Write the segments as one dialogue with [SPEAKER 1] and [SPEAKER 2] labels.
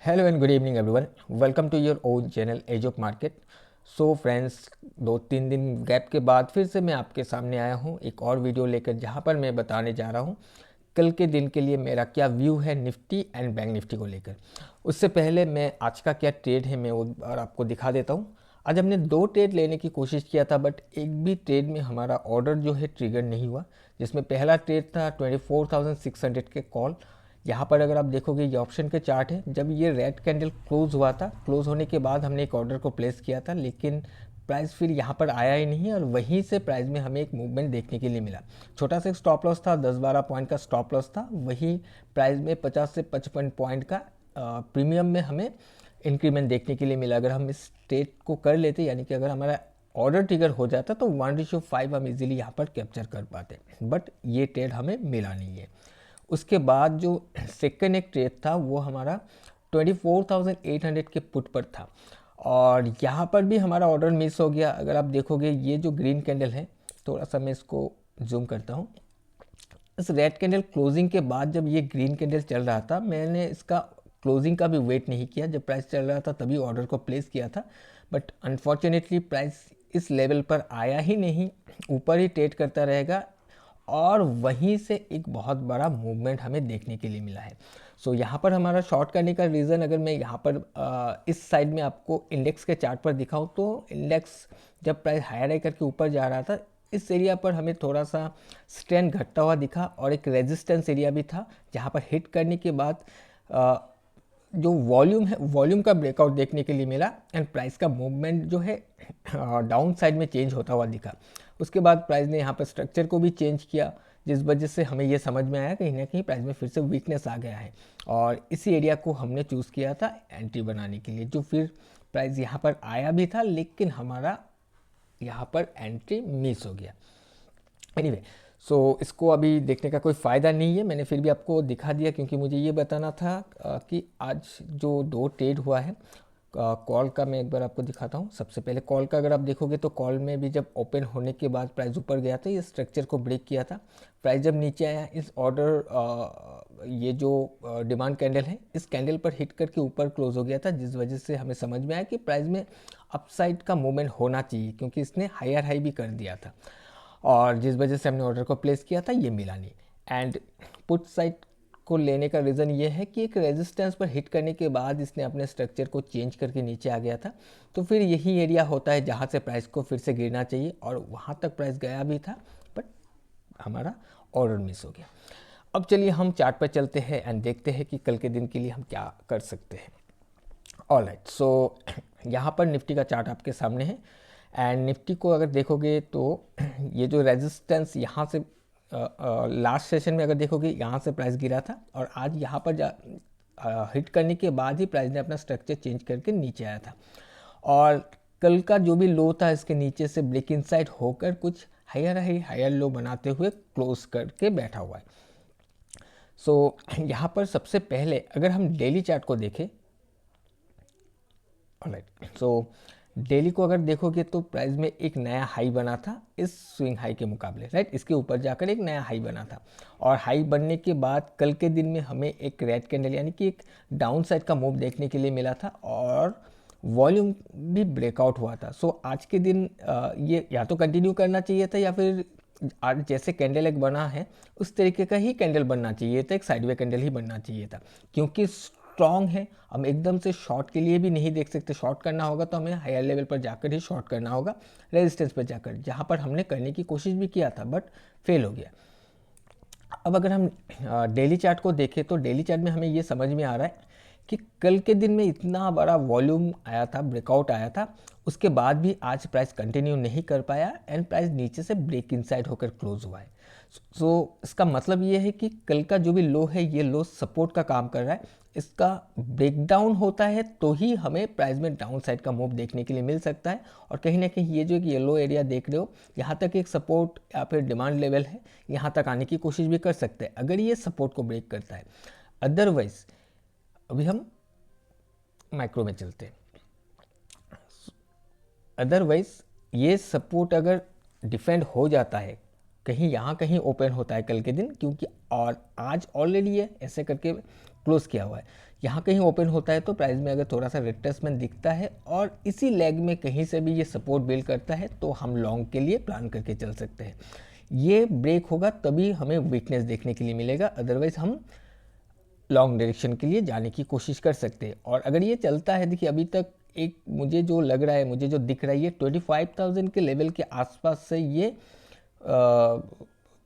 [SPEAKER 1] Hello and good evening everyone, welcome to your own channel edge of market. So friends, 2-3 दिन gap के बाद फिर से मैं आपके सामने आया हूँ एक और वीडियो लेकर, जहाँ पर मैं बताने जा रहा हूँ कल के दिन के लिए मेरा क्या व्यू है निफ्टी एंड बैंक निफ्टी को लेकर। उससे पहले मैं आज का क्या ट्रेड है मैं वो और आपको दिखा देता हूँ। आज हमने 2 ट्रेड लेने की कोशिश किया था, बट एक भी ट्रेड में हमारा ऑर्डर जो है ट्रिगर नहीं हुआ। जिसमें पहला ट्रेड था 24,600 के कॉल। यहाँ पर अगर आप देखोगे ये ऑप्शन के चार्ट है, जब ये रेड कैंडल क्लोज हुआ था, क्लोज होने के बाद हमने एक ऑर्डर को प्लेस किया था, लेकिन प्राइस फिर यहाँ पर आया ही नहीं और वहीं से प्राइस में हमें एक मूवमेंट देखने के लिए मिला। छोटा सा एक स्टॉप लॉस था, 10-12 पॉइंट का स्टॉप लॉस था। वही प्राइस में 50 से 55 पॉइंट का प्रीमियम में हमें इंक्रीमेंट देखने के लिए मिला। अगर हम इस ट्रेड को कर लेते, यानी कि अगर हमारा ऑर्डर ट्रिगर हो जाता, तो 1:5 हम इजीली यहाँ पर कैप्चर कर पाते, बट ये ट्रेड हमें मिला नहीं है। उसके बाद जो सेकंड एक ट्रेड था वो हमारा 24,800 के पुट पर था और यहाँ पर भी हमारा ऑर्डर मिस हो गया। अगर आप देखोगे ये जो ग्रीन कैंडल है, थोड़ा सा मैं इसको जूम करता हूँ। इस रेड कैंडल क्लोजिंग के बाद जब ये ग्रीन कैंडल चल रहा था, मैंने इसका क्लोजिंग का भी वेट नहीं किया। जब प्राइस चल रहा था तभी ऑर्डर को प्लेस किया था, बट अनफॉर्चुनेटली प्राइस इस लेवल पर आया ही नहीं, ऊपर ही ट्रेड करता रहेगा और वहीं से एक बहुत बड़ा मूवमेंट हमें देखने के लिए मिला है। सो यहाँ पर हमारा शॉर्ट करने का रीज़न, अगर मैं यहाँ पर इस साइड में आपको इंडेक्स के चार्ट पर दिखाऊँ, तो इंडेक्स जब प्राइस हायर हाई करके ऊपर जा रहा था, इस एरिया पर हमें थोड़ा सा स्ट्रेंथ घटता हुआ दिखा और एक रेजिस्टेंस एरिया भी था, जहाँ पर हिट करने के बाद जो वॉल्यूम है, वॉल्यूम का ब्रेकआउट देखने के लिए मिला एंड प्राइस का मूवमेंट जो है डाउन साइड में चेंज होता हुआ दिखा। उसके बाद प्राइस ने यहाँ पर स्ट्रक्चर को भी चेंज किया, जिस वजह से हमें ये समझ में आया कहीं ना कहीं प्राइस में फिर से वीकनेस आ गया है और इसी एरिया को हमने चूज़ किया था एंट्री बनाने के लिए। जो फिर प्राइस यहाँ पर आया भी था, लेकिन हमारा यहाँ पर एंट्री मिस हो गया। एनीवे, सो इसको अभी देखने का कोई फ़ायदा नहीं है, मैंने फिर भी आपको दिखा दिया क्योंकि मुझे ये बताना था कि आज जो 2 ट्रेड हुआ है। कॉल का मैं एक बार आपको दिखाता हूँ। सबसे पहले कॉल का अगर आप देखोगे तो कॉल में भी जब ओपन होने के बाद प्राइस ऊपर गया था, ये स्ट्रक्चर को ब्रेक किया था। प्राइस जब नीचे आया, इस ऑर्डर ये जो डिमांड कैंडल है, इस कैंडल पर हिट करके ऊपर क्लोज हो गया था, जिस वजह से हमें समझ में आया कि प्राइस में अपसाइड का मूवमेंट होना चाहिए, क्योंकि इसने हायर हाई भी कर दिया था और जिस वजह से हमने ऑर्डर को प्लेस किया था, ये मिला नहीं। एंड पुट साइड को लेने का रीज़न ये है कि एक रेजिस्टेंस पर हिट करने के बाद इसने अपने स्ट्रक्चर को चेंज करके नीचे आ गया था, तो फिर यही एरिया होता है जहाँ से प्राइस को फिर से गिरना चाहिए और वहाँ तक प्राइस गया भी था, बट हमारा ऑर्डर मिस हो गया। अब चलिए हम चार्ट पर चलते हैं एंड देखते हैं कि कल के दिन के लिए हम क्या कर सकते हैं। ऑलराइट, सो यहाँ पर निफ्टी का चार्ट आपके सामने है एंड निफ्टी को अगर देखोगे तो ये जो रेजिस्टेंस यहाँ से लास्ट सेशन में अगर देखोगे, यहाँ से प्राइस गिरा था और आज यहाँ पर हिट करने के बाद ही प्राइस ने अपना स्ट्रक्चर चेंज करके नीचे आया था और कल का जो भी लो था, इसके नीचे से ब्रेक इनसाइड होकर कुछ हायर लो बनाते हुए क्लोज करके बैठा हुआ है। सो यहाँ पर सबसे पहले अगर हम डेली चार्ट को देखें, ऑलराइट, सो डेली को अगर देखोगे तो प्राइस में एक नया हाई बना था इस स्विंग हाई के मुकाबले, राइट। इसके ऊपर जाकर एक नया हाई बना था और हाई बनने के बाद कल के दिन में हमें एक रेड कैंडल यानी कि एक डाउन साइड का मूव देखने के लिए मिला था और वॉल्यूम भी ब्रेकआउट हुआ था। सो आज के दिन ये या तो कंटिन्यू करना चाहिए था या फिर आज जैसे कैंडल एक बना है उस तरीके का ही कैंडल बनना चाहिए था, एक साइडवे कैंडल ही बनना चाहिए था, क्योंकि स्ट्रॉन्ग है। हम एकदम से शॉर्ट के लिए भी नहीं देख सकते, शॉर्ट करना होगा तो हमें हायर लेवल पर जाकर ही शॉर्ट करना होगा, रेजिस्टेंस पर जाकर, जहाँ पर हमने करने की कोशिश भी किया था बट फेल हो गया। अब अगर हम डेली चार्ट को देखें तो डेली चार्ट में हमें ये समझ में आ रहा है कि कल के दिन में इतना बड़ा वॉल्यूम आया था, ब्रेकआउट आया था, उसके बाद भी आज प्राइस कंटिन्यू नहीं कर पाया एंड प्राइस नीचे से ब्रेक इनसाइड होकर क्लोज हुआ है। सो इसका मतलब ये है कि कल का जो भी लो है, ये लो सपोर्ट का काम कर रहा है। इसका ब्रेकडाउन होता है तो ही हमें प्राइस में डाउन साइड का मूव देखने के लिए मिल सकता है और कहीं ना कहीं ये जो एक येलो एरिया देख रहे हो, यहाँ तक एक सपोर्ट या फिर डिमांड लेवल है, यहाँ तक आने की कोशिश भी कर सकते हैं अगर ये सपोर्ट को ब्रेक करता है। अदरवाइज अभी हम माइक्रो में चलते हैं। अदरवाइज ये सपोर्ट अगर डिफेंड हो जाता है, कहीं यहाँ कहीं ओपन होता है कल के दिन, क्योंकि और आज ऑलरेडी है ऐसे करके क्लोज किया हुआ है। यहाँ कहीं ओपन होता है तो प्राइस में अगर थोड़ा सा रिट्रेसमेंट दिखता है और इसी लेग में कहीं से भी ये सपोर्ट बिल्ड करता है तो हम लॉन्ग के लिए प्लान करके चल सकते हैं। ये ब्रेक होगा तभी हमें वीकनेस देखने के लिए मिलेगा, अदरवाइज हम लॉन्ग डायरेक्शन के लिए जाने की कोशिश कर सकते हैं। और अगर ये चलता है, देखिए अभी तक एक मुझे जो लग रहा है, मुझे जो दिख रहा है, ये 25,000 के लेवल के आसपास से ये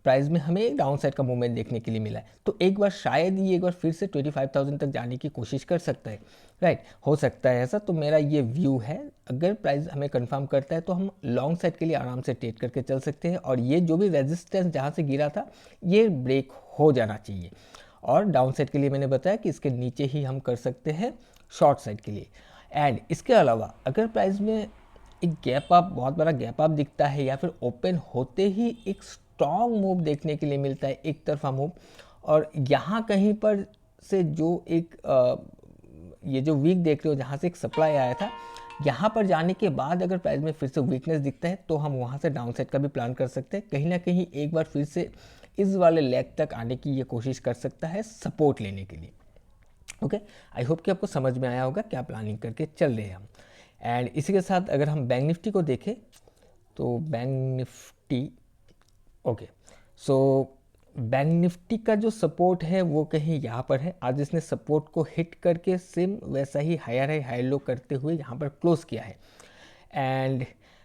[SPEAKER 1] प्राइस में हमें एक डाउन साइड का मूवमेंट देखने के लिए मिला है। तो एक बार शायद ये एक बार फिर से 25,000 तक जाने की कोशिश कर सकता है, राइट, हो सकता है ऐसा। तो मेरा ये व्यू है, अगर प्राइस हमें कंफर्म करता है तो हम लॉन्ग साइड के लिए आराम से ट्रेड करके चल सकते हैं। और ये जो भी रेजिस्टेंस जहाँ से गिरा था ये ब्रेक हो जाना चाहिए। और डाउन साइड के लिए मैंने बताया कि इसके नीचे ही हम कर सकते हैं शॉर्ट साइड के लिए। एंड इसके अलावा अगर प्राइस में एक गैप अप, बहुत बड़ा गैप अप दिखता है या फिर ओपन होते ही एक स्ट्रॉन्ग मूव देखने के लिए मिलता है, एक तरफा मूव, और यहाँ कहीं पर से जो एक ये जो वीक देख रहे हो जहाँ से एक सप्लाई आया था, यहाँ पर जाने के बाद अगर प्राइस में फिर से वीकनेस दिखता है तो हम वहाँ से डाउन साइड का भी प्लान कर सकते हैं। कहीं ना कहीं एक बार फिर से इस वाले लेग तक आने की ये कोशिश कर सकता है सपोर्ट लेने के लिए। ओके, आई होप कि आपको समझ में आया होगा क्या प्लानिंग करके चल रहे हैं हम। एंड इसी के साथ अगर हम बैंक निफ्टी को देखें तो bank Nifty, okay, so bank Nifty का जो सपोर्ट है वो कहीं यहाँ पर है। आज इसने सपोर्ट को हिट करके सेम वैसा ही हायर हाई हाई लो करते हुए यहाँ पर क्लोज किया है। एंड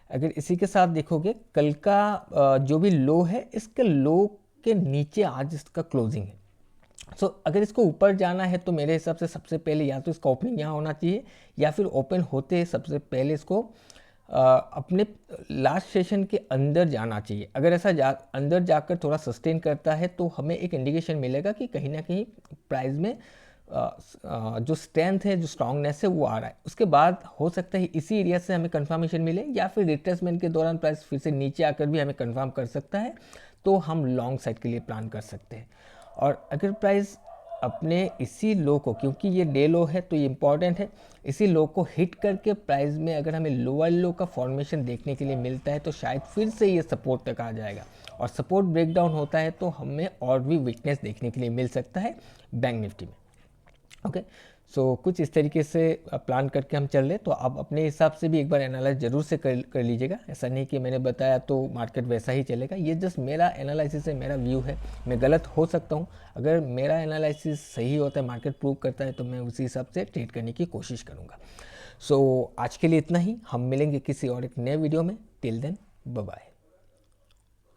[SPEAKER 1] अगर इसी के साथ देखोगे कल का जो भी लो है, इसके लो के नीचे आज इसका क्लोजिंग है। सो अगर इसको ऊपर जाना है तो मेरे हिसाब से सबसे पहले या तो इसका ओपनिंग यहाँ होना चाहिए या फिर ओपन होते सबसे पहले इसको अपने लास्ट सेशन के अंदर जाना चाहिए। अगर ऐसा अंदर जाकर थोड़ा सस्टेन करता है तो हमें एक इंडिकेशन मिलेगा कि कहीं ना कहीं प्राइस में जो स्ट्रेंथ है, जो स्ट्रांगनेस है वो आ रहा है। उसके बाद हो सकता है इसी एरिया से हमें कंफर्मेशन मिले या फिर रिट्रेसमेंट के दौरान प्राइस फिर से नीचे आकर भी हमें कंफर्म कर सकता है, तो हम लॉन्ग साइड के लिए प्लान कर सकते हैं। और अगर प्राइस अपने इसी लो को, क्योंकि ये डे लो है तो ये इंपॉर्टेंट है, इसी लो को हिट करके प्राइस में अगर हमें लोअर लो का फॉर्मेशन देखने के लिए मिलता है तो शायद फिर से ये सपोर्ट तक आ जाएगा। और सपोर्ट ब्रेकडाउन होता है तो हमें और भी वीकनेस देखने के लिए मिल सकता है बैंक निफ्टी में। ओके, सो कुछ इस तरीके से प्लान करके हम चल रहे। तो आप अपने हिसाब से भी एक बार एनालाइज जरूर से कर लीजिएगा। ऐसा नहीं कि मैंने बताया तो मार्केट वैसा ही चलेगा, ये जस्ट मेरा एनालिसिस है, मेरा व्यू है। मैं गलत हो सकता हूँ, अगर मेरा एनालिसिस सही होता है, मार्केट प्रूव करता है, तो मैं उसी हिसाब से ट्रेड करने की कोशिश करूँगा। सो आज के लिए इतना ही, हम मिलेंगे किसी और एक नए वीडियो में। Till then bye bye.